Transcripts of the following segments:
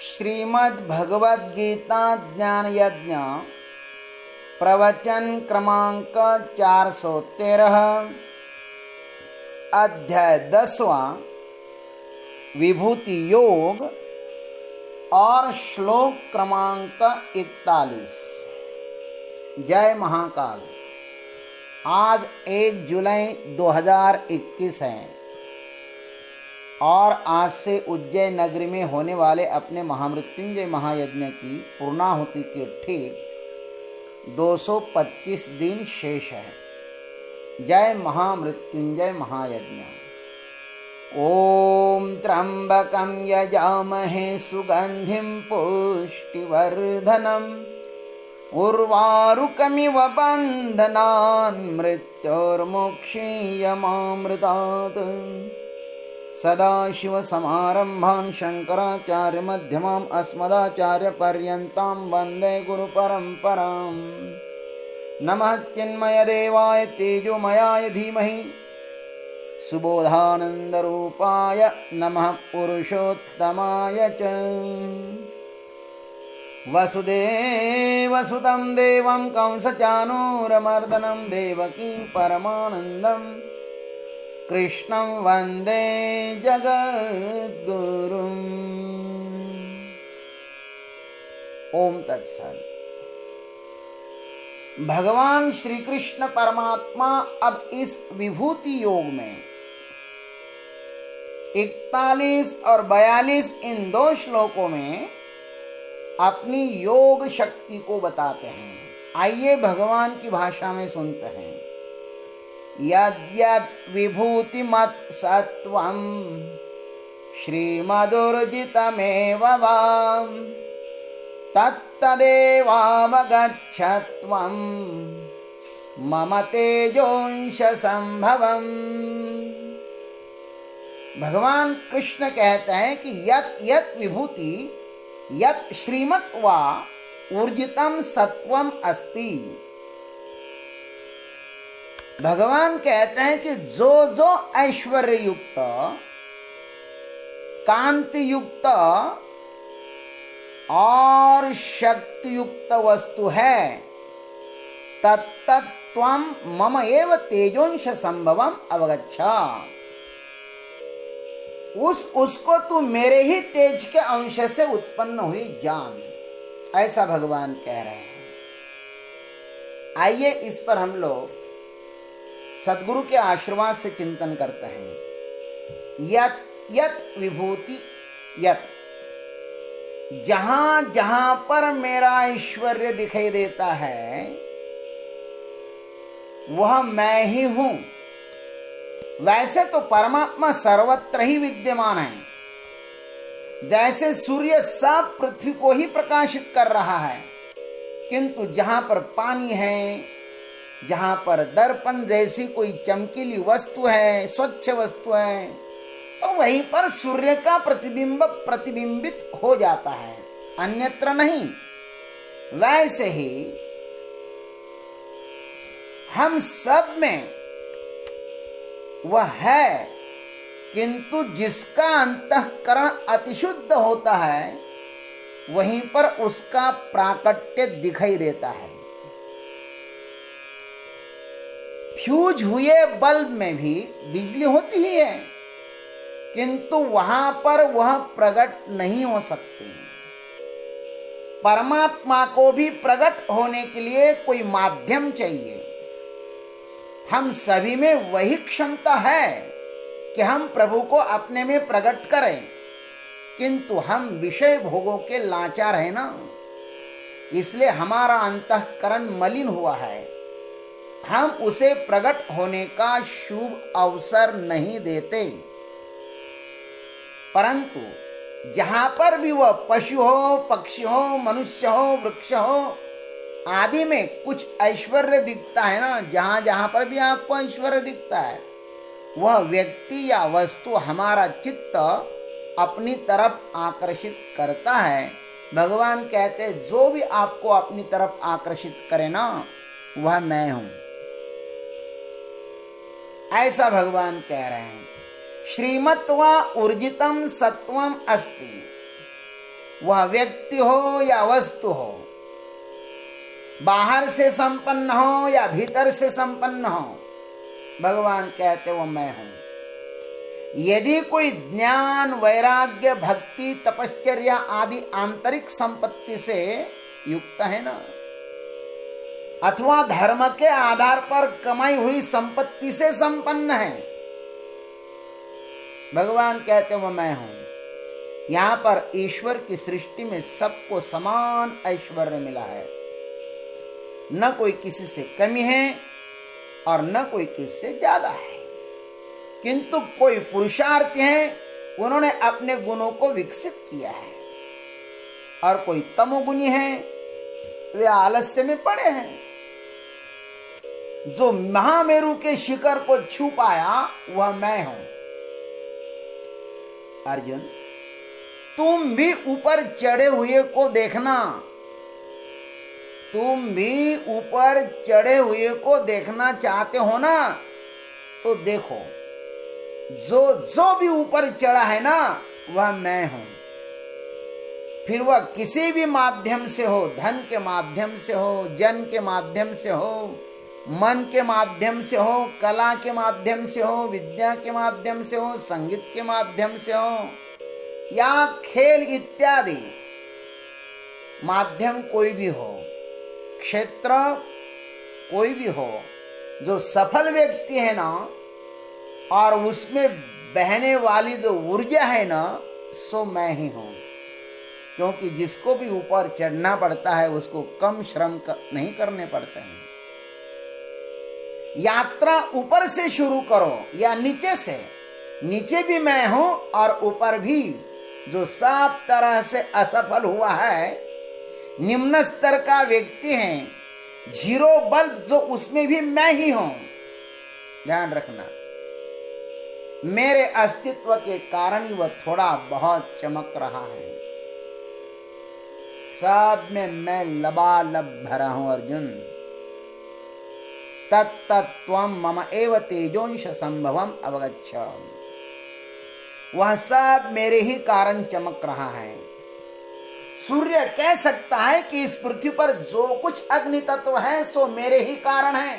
श्रीमद् भगवद गीता ज्ञान यज्ञ प्रवचन क्रमांक 413 अध्याय 10वां विभूति योग और श्लोक क्रमांक 41। जय महाकाल। आज 1 जुलाई 2021 है और आज से उज्जैन नगरी में होने वाले अपने महामृत्युंजय महायज्ञ की पूर्णाहुति के ठीक 225 दिन शेष है। जय महामृत्युंजय महायज्ञ। ओम त्र्यंबकं यजामहे सुगंधिं पुष्टिवर्धनम् उर्वारुकमिव बन्धनान् मृत्योर्मुक्षीयमामृतात्। सदाशिवसमारम्भान् शङ्कराचार्यमध्यमाम् अस्मदाचार्यपर्यन्तां वन्दे गुरुपरम्पराम्। नमः चिन्मयदेवाय तेजोमयाय धीमहि सुबोधानन्दरूपाय नमः पुरुषोत्तमाय च। वसुदेवसुतं देवं कंसचाणूरमर्दनं देवकी परमानन्दं कृष्णं वन्दे जगद्गुरुम्। ओम तत्सत्। भगवान श्री कृष्ण परमात्मा अब इस विभूति योग में 41 और 42 इन 2 श्लोकों में अपनी योग शक्ति को बताते हैं। आइए भगवान की भाषा में सुनते हैं। यद्यद् विभूतिमत् सत्वं श्रीमदुर्जितमेव वा तत्तदेवावगच्छत्वं मम तेजोंश संभवम्। भगवान कृष्ण कहते हैं कि यत् यत् विभूति यत् श्रीमत् वा ऊर्जितम सत्वम अस्ति। भगवान कहते हैं कि जो जो ऐश्वर्य युक्त कांति युक्त और शक्ति युक्त वस्तु है तत्तत्त्वं मम एव तेजोंश संभवम अवगच्छा। उसको तू मेरे ही तेज के अंश से उत्पन्न हुई जान। ऐसा भगवान कह रहे हैं। आइए इस पर हम लोग सद्गुरु के आशीर्वाद से चिंतन करते हैं। यत यत विभूति यत, जहां जहां पर मेरा ऐश्वर्य दिखाई देता है वह मैं ही हूं। वैसे तो परमात्मा सर्वत्र ही विद्यमान है। जैसे सूर्य सब पृथ्वी को ही प्रकाशित कर रहा है, किंतु जहां पर पानी है, जहां पर दर्पण जैसी कोई चमकीली वस्तु है, स्वच्छ वस्तु है, तो वहीं पर सूर्य का प्रतिबिंब प्रतिबिंबित हो जाता है, अन्यत्र नहीं। वैसे ही हम सब में वह है, किंतु जिसका अंतःकरण अतिशुद्ध होता है वहीं पर उसका प्राकट्य दिखाई देता है। फ्यूज हुए बल्ब में भी बिजली होती ही है, किंतु वहां पर वह प्रकट नहीं हो सकती। परमात्मा को भी प्रकट होने के लिए कोई माध्यम चाहिए। हम सभी में वही क्षमता है कि हम प्रभु को अपने में प्रकट करें, किंतु हम विषय भोगों के लाचार हैं ना, इसलिए हमारा अंतःकरण मलिन हुआ है। हम उसे प्रकट होने का शुभ अवसर नहीं देते। परंतु जहां पर भी वह पशु हो, पक्षी हो, मनुष्य हो, वृक्ष हो आदि में कुछ ऐश्वर्य दिखता है ना, जहां जहां पर भी आपको ऐश्वर्य दिखता है, वह व्यक्ति या वस्तु हमारा चित्त अपनी तरफ आकर्षित करता है। भगवान कहते हैं जो भी आपको अपनी तरफ आकर्षित करे ना, वह मैं हूं। ऐसा भगवान कह रहे हैं। श्रीमत्वा ऊर्जितम सत्वम अस्ति। वह व्यक्ति हो या वस्तु हो, बाहर से संपन्न हो या भीतर से संपन्न हो, भगवान कहते वो मैं हूं। यदि कोई ज्ञान, वैराग्य, भक्ति, तपश्चर्या आदि आंतरिक संपत्ति से युक्त है ना, अथवा धर्म के आधार पर कमाई हुई संपत्ति से संपन्न है, भगवान कहते वो मैं हूं। यहां पर ईश्वर की सृष्टि में सबको समान ऐश्वर्य मिला है, न कोई किसी से कमी है और न कोई किसी से ज्यादा है। किंतु कोई पुरुषार्थी हैं, उन्होंने अपने गुणों को विकसित किया है, और कोई तमोगुणी हैं, वे आलस्य में पड़े हैं। जो महामेरु के शिखर को छू पाया वह मैं हूं। अर्जुन, तुम भी ऊपर चढ़े हुए को देखना, तुम भी ऊपर चढ़े हुए को देखना चाहते हो ना, तो देखो, जो भी ऊपर चढ़ा है ना, वह मैं हूं। फिर वह किसी भी माध्यम से हो, धन के माध्यम से हो, जन के माध्यम से हो, मन के माध्यम से हो, कला के माध्यम से हो, विद्या के माध्यम से हो, संगीत के माध्यम से हो, या खेल इत्यादि माध्यम कोई भी हो, क्षेत्र कोई भी हो, जो सफल व्यक्ति है ना, और उसमें बहने वाली जो ऊर्जा है ना, सो मैं ही हूं। क्योंकि जिसको भी ऊपर चढ़ना पड़ता है उसको कम श्रम नहीं करने पड़ते हैं। यात्रा ऊपर से शुरू करो या नीचे से, नीचे भी मैं हूं और ऊपर भी। जो सब तरह से असफल हुआ है, निम्न स्तर का व्यक्ति है, जीरो बल्ब जो, उसमें भी मैं ही हूं। ध्यान रखना, मेरे अस्तित्व के कारण ही वह थोड़ा बहुत चमक रहा है। सब में मैं लबालब भरा हूं अर्जुन। तत्तत्वं मम एव तेजोंश संभवम अवगच्छ। वह सब मेरे ही कारण चमक रहा है। सूर्य कह सकता है कि इस पृथ्वी पर जो कुछ अग्नि तत्व है सो मेरे ही कारण है।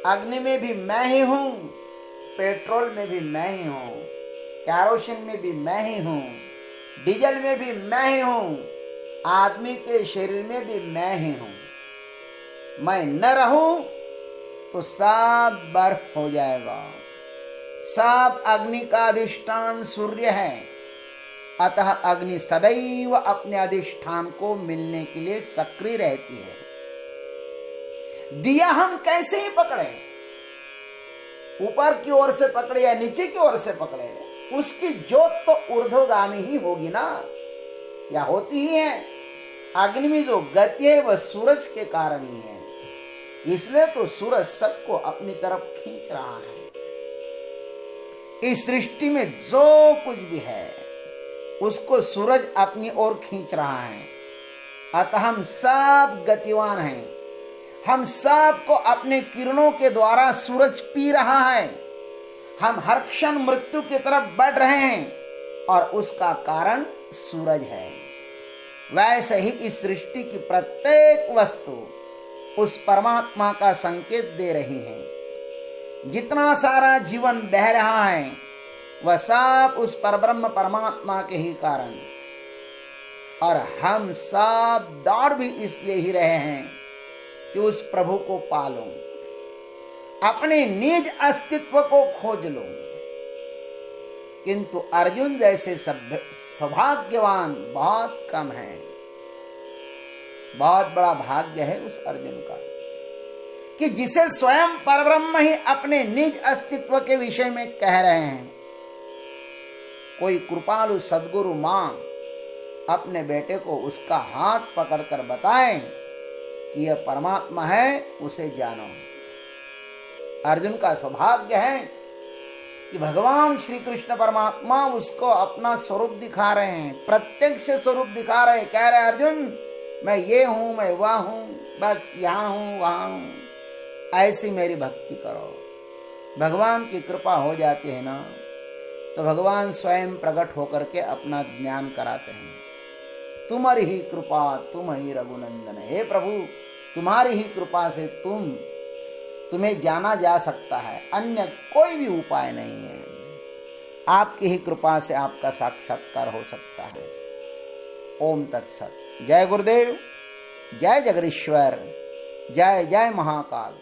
अग्नि में भी मैं ही हूं, पेट्रोल में भी मैं ही हूं, कैरोसिन में भी मैं ही हूं, डीजल में भी मैं ही हूं, आदमी के शरीर में भी मैं ही हूं। मैं न रहूं तो सब बर्फ हो जाएगा। सब अग्नि का अधिष्ठान सूर्य है, अतः अग्नि सदैव अपने अधिष्ठान को मिलने के लिए सक्रिय रहती है। दिया हम कैसे ही पकड़े, ऊपर की ओर से पकड़े या नीचे की ओर से पकड़े, उसकी ज्योत तो ऊर्ध्वगामी ही होगी ना, या होती ही है। अग्नि में जो गति है वह सूरज के कारण ही है, इसलिए तो सूरज सबको अपनी तरफ खींच रहा है। इस सृष्टि में जो कुछ भी है उसको सूरज अपनी ओर खींच रहा है, अतः हम सब गतिवान हैं। हम सब को अपने किरणों के द्वारा सूरज पी रहा है। हम हर क्षण मृत्यु की तरफ बढ़ रहे हैं और उसका कारण सूरज है। वैसे ही इस सृष्टि की प्रत्येक वस्तु उस परमात्मा का संकेत दे रही है। जितना सारा जीवन बह रहा है वह सब उस परब्रह्म परमात्मा के ही कारण, और हम सब दौड़ भी इसलिए ही रहे हैं कि उस प्रभु को पालो, अपने निज अस्तित्व को खोज लो। किंतु अर्जुन जैसे सौभाग्यवान बहुत कम है। बहुत बड़ा भाग्य है उस अर्जुन का कि जिसे स्वयं परब्रह्म ही अपने निज अस्तित्व के विषय में कह रहे हैं। कोई कृपालु सद्गुरु मां अपने बेटे को उसका हाथ पकड़कर बताएं कि यह परमात्मा है, उसे जानो। अर्जुन का सौभाग्य है कि भगवान श्री कृष्ण परमात्मा उसको अपना स्वरूप दिखा रहे हैं, प्रत्यक्ष स्वरूप दिखा रहे हैं। कह रहे अर्जुन, मैं ये हूं, मैं वह हूं, बस यहां हूं, वहां हूं, ऐसी मेरी भक्ति करो। भगवान की कृपा हो जाती है ना, तो भगवान स्वयं प्रकट होकर के अपना ज्ञान कराते हैं। तुम्हारी ही कृपा, तुम ही रघुनंदन। हे प्रभु, तुम्हारी ही कृपा से तुम्हें जाना जा सकता है, अन्य कोई भी उपाय नहीं है। आपकी ही कृपा से आपका साक्षात्कार हो सकता है। ओम तत्सत। जय गुरुदेव, जय जगदीश्वर, जय जय महाकाल।